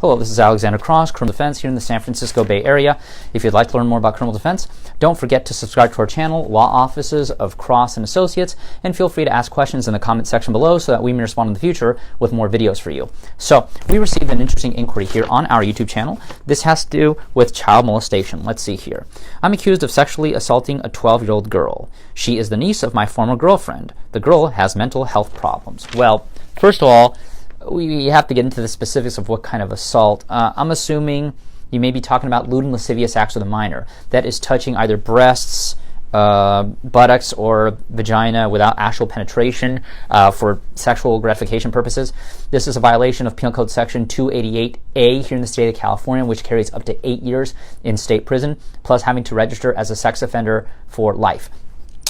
Hello, this is Alexander Cross, criminal defense here in the San Francisco Bay Area. If you'd like to learn more about criminal defense, don't forget to subscribe to our channel, Law Offices of Cross and Associates, and feel free to ask questions in the comment section below so that we may respond in the future with more videos for you. So, we received an interesting inquiry here on our YouTube channel. This has to do with child molestation. Let's see here. I'm accused of sexually assaulting a 12-year-old girl. She is the niece of my former girlfriend. The girl has mental health problems. Well, first of all, we have to get into the specifics of what kind of assault. I'm assuming you may be talking about lewd and lascivious acts with a minor. That is touching either breasts, buttocks, or vagina without actual penetration for sexual gratification purposes. This is a violation of Penal Code Section 288A here in the state of California, which carries up to 8 years in state prison, plus having to register as a sex offender for life.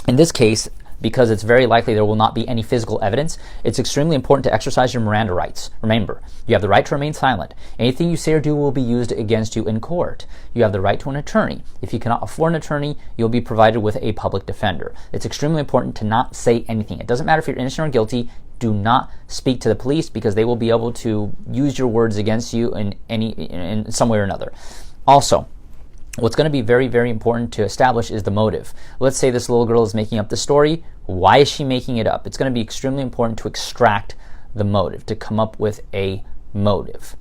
In this case, because it's very likely there will not be any physical evidence, it's extremely important to exercise your Miranda rights. Remember, you have the right to remain silent. Anything you say or do will be used against you in court. You have the right to an attorney. If you cannot afford an attorney, you'll be provided with a public defender. It's extremely important to not say anything. It doesn't matter if you're innocent or guilty. Do not speak to the police because they will be able to use your words against you in some way or another. Also, what's going to be very, very important to establish is the motive. Let's say this little girl is making up the story. Why is she making it up? It's going to be extremely important to extract the motive, to come up with a motive.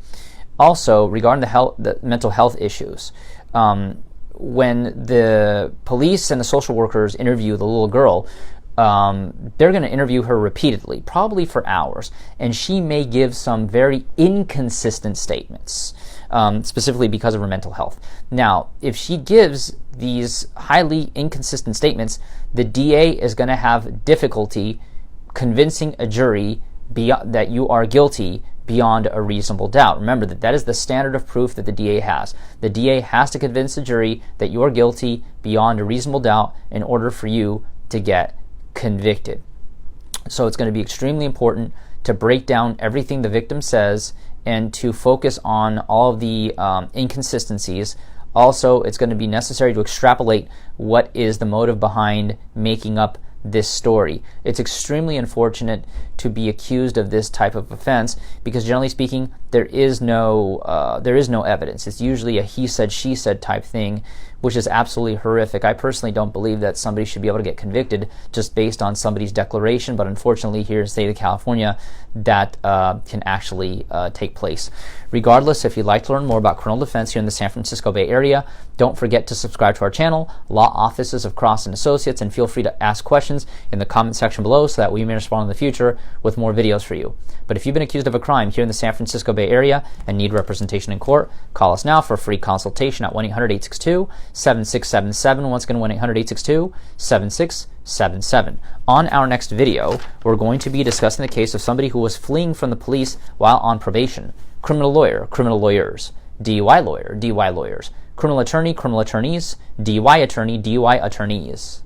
Also, regarding the mental health issues, when the police and the social workers interview the little girl, they're going to interview her repeatedly, probably for hours, and she may give some very inconsistent statements, specifically because of her mental health. Now, if she gives these highly inconsistent statements, the DA is going to have difficulty convincing a jury that you are guilty beyond a reasonable doubt. Remember that is the standard of proof that the DA has. The DA has to convince the jury that you are guilty beyond a reasonable doubt in order for you to get convicted. So it's going to be extremely important to break down everything the victim says and to focus on all of the inconsistencies. Also, it's going to be necessary to extrapolate what is the motive behind making up this story. It's extremely unfortunate to be accused of this type of offense because, generally speaking, there is no evidence. It's usually a he said, she said type thing, which is absolutely horrific. I personally don't believe that somebody should be able to get convicted just based on somebody's declaration, but unfortunately here in the state of California, that can actually take place. Regardless, if you'd like to learn more about criminal defense here in the San Francisco Bay Area, don't forget to subscribe to our channel, Law Offices of Cross and Associates, and feel free to ask questions in the comment section below so that we may respond in the future with more videos for you. But if you've been accused of a crime here in the San Francisco Bay Area and need representation in court, call us now for a free consultation at 1-800-862-7677. Once again, 1-800-862-7677. On our next video, we're going to be discussing the case of somebody who was fleeing from the police while on probation. Criminal lawyer, criminal lawyers. DUI lawyer, DUI lawyers. Criminal attorney, criminal attorneys. DUI attorney, DUI attorneys.